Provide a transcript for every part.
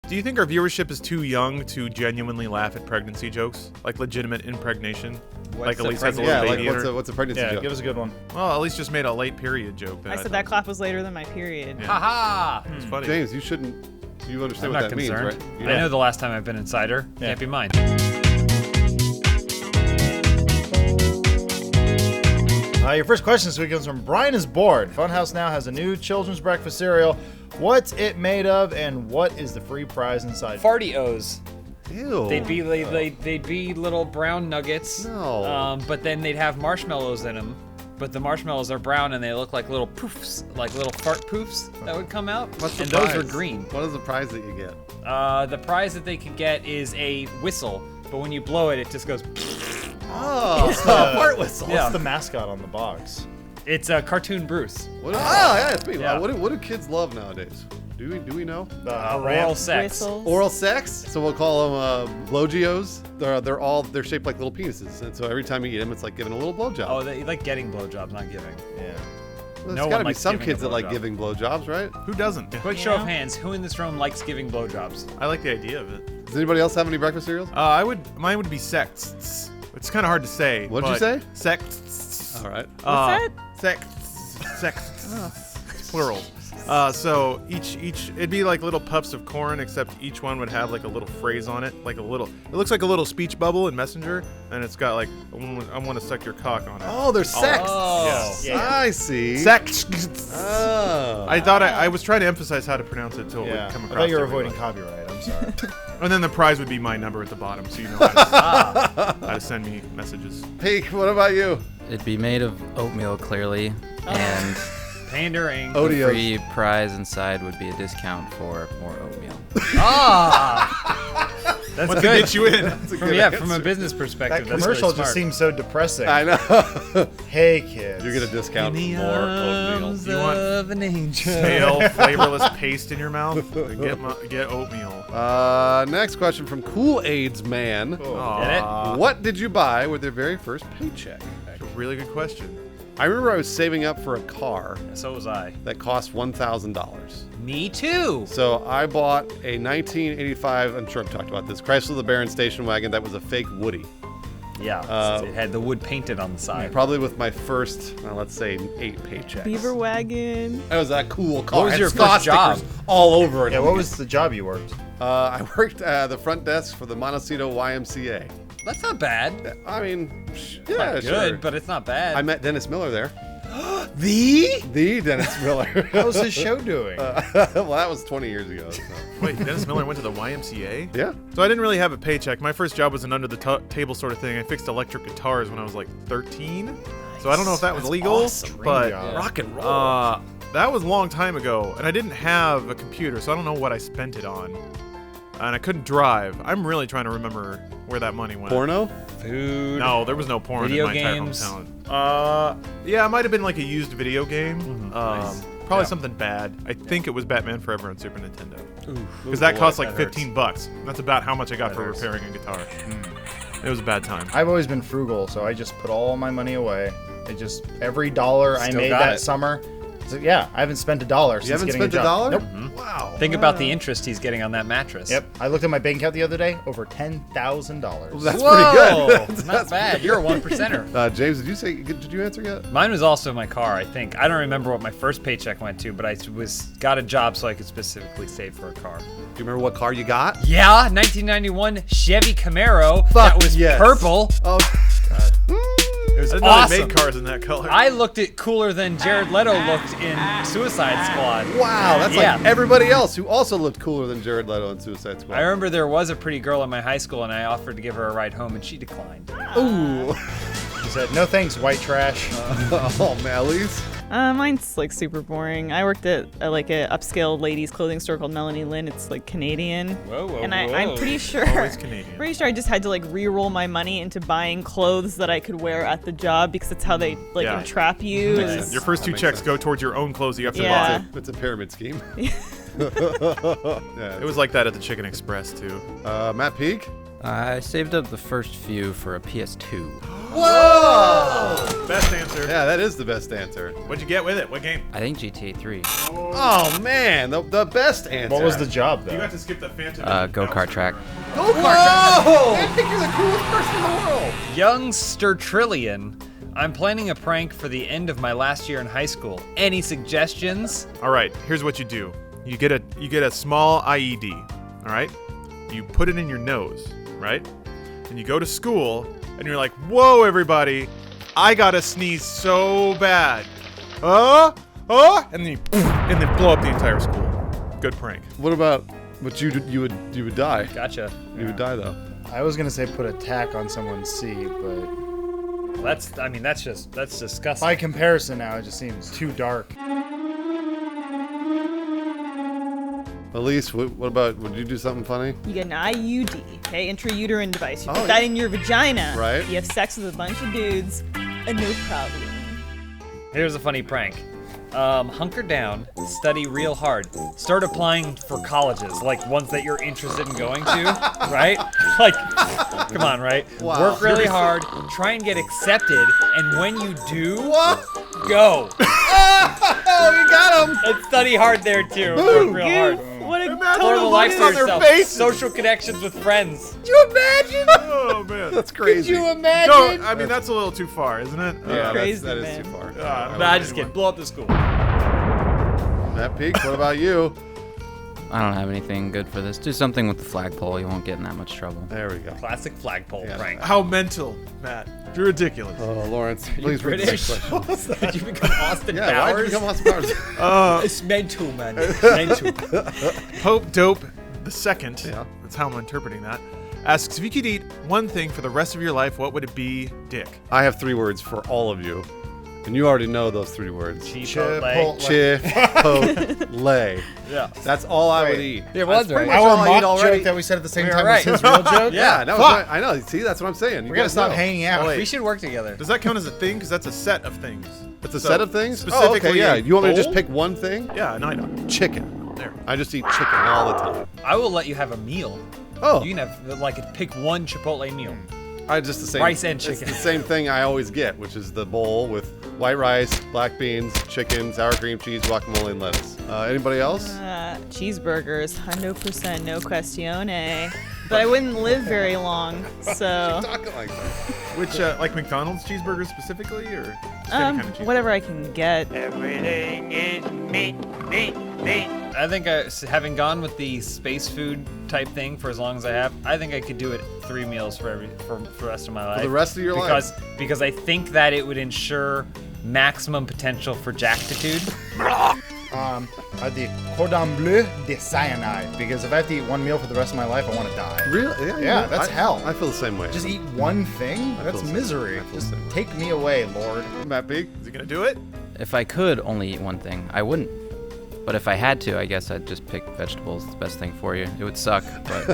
Do you think our viewership is too young to genuinely laugh at pregnancy jokes? Like legitimate impregnation? Like Elise has a little baby in her? What's a pregnancy joke? Give us a good one. Well, Elise just made a late period joke. I said that clap was later than my period. Yeah. Ha It's funny. James, you shouldn't. You understand I'm what not that means, concerned. right? I know the last time I've been inside her. Yeah. Can't be mine. Your first question this week comes from Brian is bored. Funhaus now has a new children's breakfast cereal. What's it made of, and what is the free prize inside? Farty-O's. Ew. They'd be little brown nuggets. No. But then they'd have marshmallows in them. But the marshmallows are brown and they look like little poofs, like little fart poofs that would come out. What's the and prize? those were green. What is the prize that you get? The prize that they could get is a whistle, but when you blow it, it just goes. Oh, fart whistle. What's the mascot on the box? It's a cartoon Bruce. Yeah, it's me. Yeah. What do kids love nowadays? Do we know? Oral sex. Whistles. Oral sex? So we'll call them blowgios. They're shaped like little penises, and so every time you eat them, it's like giving a little blowjob. Oh, they like getting blowjobs, not giving. Yeah. There's no got one to be likes some giving kids a that like blowjob. giving blowjobs, right? Who doesn't? Quick show of Yeah. hands. Who in this room likes giving blowjobs? I like the idea of it. Does anybody else have any breakfast cereals? Mine would be sects. It's kind of hard to say. What'd you but say? Sects. All right. What's that? Sects. Plural. So each it'd be like little puffs of corn, except each one would have like a little phrase on it, like a little. It looks like a little speech bubble in Messenger, and it's got like I want to suck your cock on it. Oh, they're sex. Oh. Yeah. I see. Sex. Oh. I thought I was trying to emphasize how to pronounce it till it Yeah. would come I across. thought you were to avoiding everybody. copyright. I'm sorry. And then the prize would be my number at the bottom, so you know how to send me messages. Peak, what about you? It'd be made of oatmeal, clearly, and Pandering. the Odeos. free prize inside would be a discount for more oatmeal. That's Once good. they get you in. That's a From, good yeah, answer. from a business perspective, That that's commercial really just smart. seems so depressing. I know. Hey, kids. You get a discount In for the more oatmeal. arms You want of an angel. Pale, flavorless paste in your mouth. Get oatmeal. Next question from Cool AIDS Man. Aw, What did you buy with your very first paycheck? that's a really good question. I remember I was saving up for a car So was I. that cost $1,000. Me too. So I bought a 1985, I'm sure I've talked about this, Chrysler LeBaron station wagon that was a fake Woody. Yeah. It had the wood painted on the side. Probably with my first, let's say, 8 paychecks. Beaver wagon. That was that cool car. What was It had your Scott first job? stickers all over it. Yeah, what was the job you worked? I worked the front desk for the Montecito YMCA. That's not bad. I mean, yeah, Not sure. good, but it's not bad. I met Dennis Miller there. The? Dennis Miller. How's his show doing? Well, that was 20 years ago. So. Wait, Dennis Miller went to the YMCA? Yeah. So I didn't really have a paycheck. My first job was an under the table sort of thing. I fixed electric guitars when I was like 13. So I don't know if that was legal, awesome. but Dream job. Rock and roll. that was a long time ago, and I didn't have a computer, so I don't know what I spent it on. And I couldn't drive. I'm really trying to remember where that money went. Porno? Food. No, there was no porn Video in my games. entire hometown. Yeah, it might have been like a used video game. Nice. Probably Yeah. something bad. I think it was Batman Forever on Super Nintendo. Ooh, Because that boy, cost like that hurts. $15. That's about how much I got That for hurts. repairing a guitar. It was a bad time. I've always been frugal, so I just put all my money away. Every dollar I Still made got that it. summer. So yeah, I haven't spent $1 since You haven't getting spent a job. $1? Nope. Wow. Think about the interest he's getting on that mattress. Yep. I looked at my bank account the other day. Over $10,000. That's Whoa, pretty good. not bad. You're a 1%er. James, did you answer yet? Mine was also my car, I think. I don't remember what my first paycheck went to, but I got a job so I could specifically save for a car. Do you remember what car you got? Yeah, 1991 Chevy Camaro. Fuck that was yes. purple. Oh, It was I didn't know awesome. they made cars in that color. I looked it cooler than Jared Leto looked in Suicide Squad. wow. That's Yeah. like everybody else who also looked cooler than Jared Leto in Suicide Squad. I remember there was a pretty girl in my high school, and I offered to give her a ride home, and she declined. Ooh. He said, "No thanks, white trash." Oh, Mally's. Mine's like super boring. I worked at like a upscale ladies clothing store called Melanie Lynn. It's like Canadian. Whoa, And I'm pretty sure. Always Canadian. Pretty sure I just had to like re-roll my money into buying clothes that I could wear at the job because that's how they like Yeah. entrap you. Makes is- sense. Your first That two makes checks sense. go towards your own clothes you have to Yeah. buy. It's a pyramid scheme. It was like that at the Chicken Express too. Matt Peak. I saved up the first few for a PS2. Whoa! Best answer. Yeah, that is the best answer. What'd you get with it? What game? I think GTA 3. Oh man, the best answer. What was the job though? You got to skip the Phantom. Go-kart track. Go-kart! I think you're the coolest person in the world. Young Trillion. I'm planning a prank for the end of my last year in high school. Any suggestions? All right, here's what you do. You get a small IED. All right, you put it in your nose, right? And you go to school, and you're like, "Whoa, everybody! I gotta sneeze so bad." And then blow up the entire school. Good prank. What about? But you would die. Gotcha. You would die though. I was gonna say put a tack on someone's seat, but That's disgusting. by comparison now, it just seems too dark. Elise, what about? Would you do something funny? You get an IUD, okay, intrauterine device. You put Oh, that yeah. in your vagina. Right. You have sex with a bunch of dudes, and no problem. Here's a funny prank. Hunker down, study real hard, start applying for colleges, like ones that you're interested in going to, right? Like, come on, right? Wow. Work really hard, try and get accepted, and when you do, go. Oh, you got him! And study hard there too. Work real hard. What a Total look life on for their yourself. faces. Social connections with friends. Oh man. That's crazy. imagine? No, I mean that's a little too far, isn't it? Yeah, Crazy, that is man. too far. Nah, just kidding. Blow up the school. Matt Peak, what about you? I don't have anything good for this. Do something with the flagpole. You won't get in that much trouble. There we go. Classic flagpole Yeah. prank. How mental, Matt. You're ridiculous. Oh, Lawrence, please read the next British? question. Did you become Austin Yeah, why did Powers? you become Austin Powers? It's mental, man. It's mental. Pope Dope the Second. Yeah. That's how I'm interpreting that. Asks if you could eat one thing for the rest of your life, what would it be, Dick? I have 3 words for all of you, and you already know those 3 words. Chipotle. Chipotle. Yeah. That's all I would eat. It was That's pretty right. much all Our I eat mock already. joke that we said at the same We were time right. was his real joke. Yeah, that was Fuck. right. I know. See, that's what I'm saying. You We're gonna guys stop know. hanging out. Wait. We should work together. Does that count as a thing? Because that's a set of things. It's a So, set of things? specifically Oh, okay, yeah. a You want me to just bowl? pick one thing? Yeah, no, I don't. Chicken. There. I just eat chicken all the time. I will let you have a meal. Oh, You can have like pick one Chipotle meal. I just the same. Rice and It's chicken. the same thing I always get, which is the bowl with white rice, black beans, chicken, sour cream cheese, guacamole, and lettuce. Anybody else? Cheeseburgers, 100% no questione. But I wouldn't live very long, so Talking like that. Which, like McDonald's cheeseburgers specifically, or just any kind of cheeseburger? whatever I can get. I think having gone with the space food type thing for as long as I have, I think I could do it 3 meals for the rest of my life. the rest of your life? Because I think that it would ensure maximum potential for jactitude. The cordon bleu de cyanide, because if I have to eat one meal for the rest of my life, I want to die. Really? Yeah, you know, that's hell. I feel the same way. Just eat one thing? That's feel misery. I feel Just the same. take me away, Lord. Matt Peak. Is he gonna do it? If I could only eat one thing, I wouldn't. But if I had to, I guess I'd just pick vegetables. It's the best thing for you. It would suck, but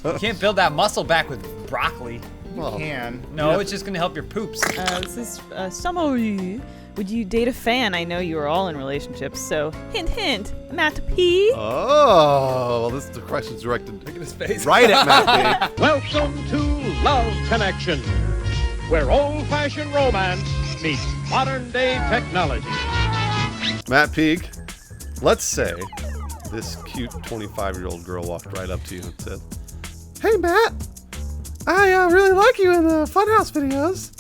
You can't build that muscle back with broccoli. Well, Can. No, it's just gonna help your poops. This is summary. Would you date a fan? I know you are all in relationships, so hint, hint. Matt P. Oh, well, this the question's directed Look at his face. right at Matt Peak. Welcome to Love Connection, where old-fashioned romance meets modern-day technology. Matt Peak, let's say this cute 25-year-old girl walked right up to you and said, "Hey, Matt, I really like you in the Funhaus videos,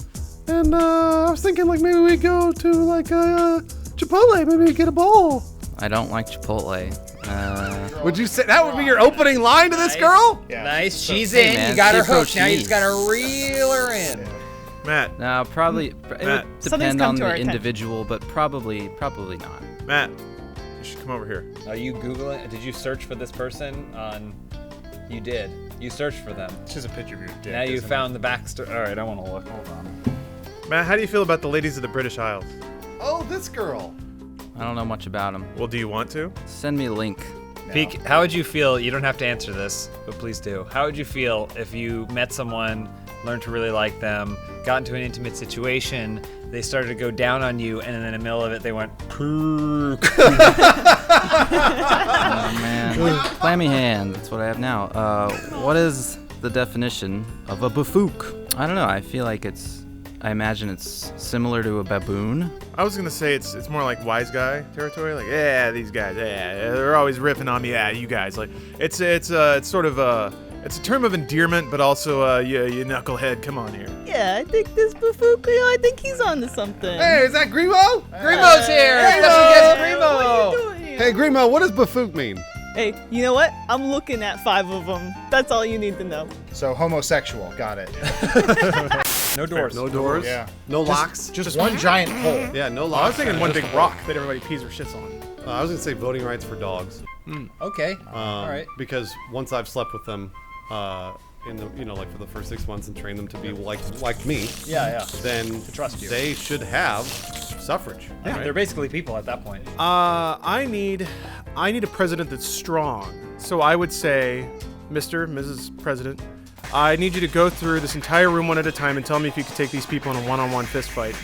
and I was thinking like maybe we go to like Chipotle, maybe we get a bowl." I don't like Chipotle. Would you say that would be your opening line to this girl? Yeah. Nice. She's Hey, in. man, You got her Cipro hooked. Now you just cheese. gotta reel her in. Matt, No, probably it Matt. would Something's depend come on to our the attention. individual, but probably not. Matt, you should come over here. Are you Googling? Did you search for this person on? You did. You searched for them. It's just a picture of your dick. Now you isn't found the backstory. All right, I want to look. Hold on. Matt, how do you feel about the ladies of the British Isles? Oh, this girl. I don't know much about them. Well, do you want to? Send me a link. it? Peek, how would you feel? You don't have to answer this, but please do. How would you feel if you met someone, learned to really like them, got into an intimate situation, they started to go down on you, and then in the middle of it, they went, "Poo." Oh man, clammy hand. That's what I have now. What is the definition of a buffook? I don't know. I feel like I imagine it's similar to a baboon. I was gonna say it's more like wise guy territory. Like, yeah, these guys, yeah, they're always riffing on me. Yeah, you guys. Like, it's sort of it's a term of endearment, but also yeah, you knucklehead. Come on here. Yeah, I think this Bufuk, I think he's onto something. Hey, is that Grimo? Grimo's here! Hey, Special guest what are Grimo! you doing here? Hey, Grimo, what does buffook mean? Hey, you know what? I'm looking at 5 of them. That's all you need to know. So homosexual. Got it. No doors. No doors? Yeah. No locks? Just one giant hole. Yeah, no I locks. was thinking one big rock that everybody pees or shits on. I was going to say voting rights for dogs. Okay. All right. Because once I've slept with them, in the like for the first 6 months and trained them to be like me, Yeah. then To trust you. they should have suffrage. I mean, they're basically people at that point. I need a president that's strong. So I would say, Mrs. President, I need you to go through this entire room one at a time and tell me if you could take these people in a one-on-one fist fight.